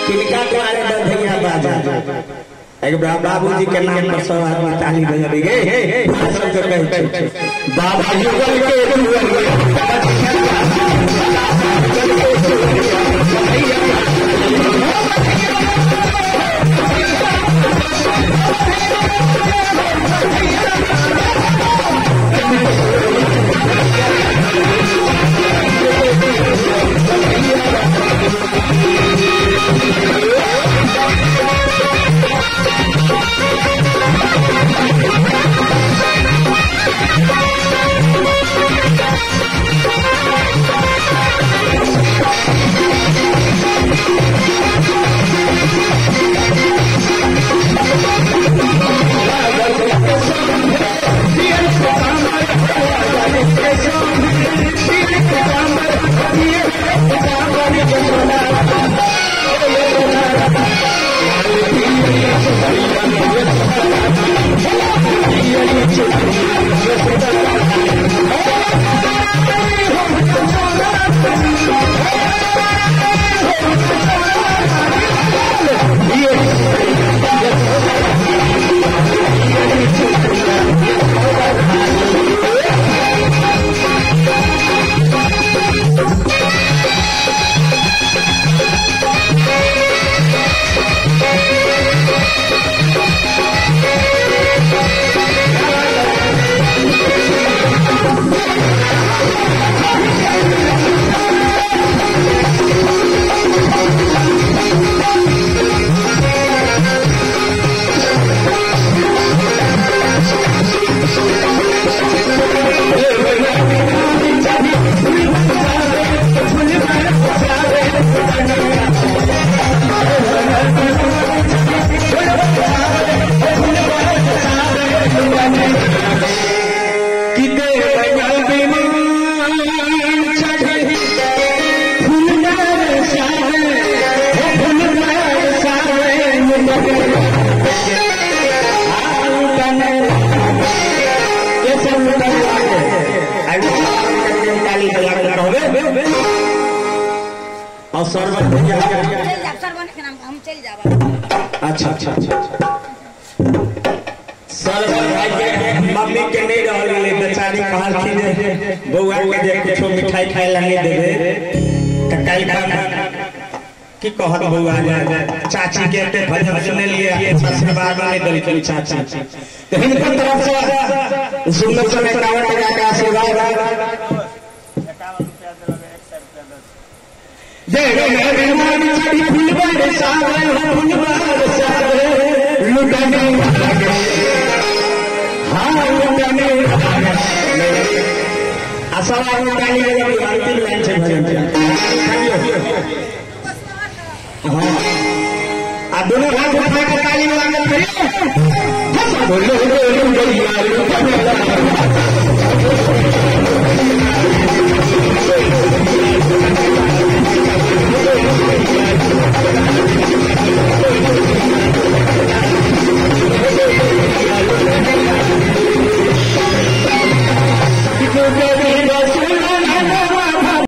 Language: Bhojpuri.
किनका द्वारे बधैया बाजा एक बाबूजी के नाम पर सब आदमी ताली बजाबे गे सब के कहै छै बाबा युगल के अच्छा अच्छा अच्छा सरवर भाई के मम्मी के नहीं रहल ले बेचारी कहलखिन बौआ के जे कुछ मिठाई खाए ला नहीं देबे त काल की कहत बौआ चाची के ते भजन सुने लिए आशीर्वाद नहीं देलखिन चाची तो हिनकर तरफ से सुंदर से 51 टका का आशीर्वाद जय मेरे मन छड़ी फूलबार सावे फूलबार सावे लुटने हां लुटने असला गाली लगे अंतिम लाइन से भजन हां आ दोनों हाथ उठा के ताली बजाने करिए हंसा बोलो बोलो यार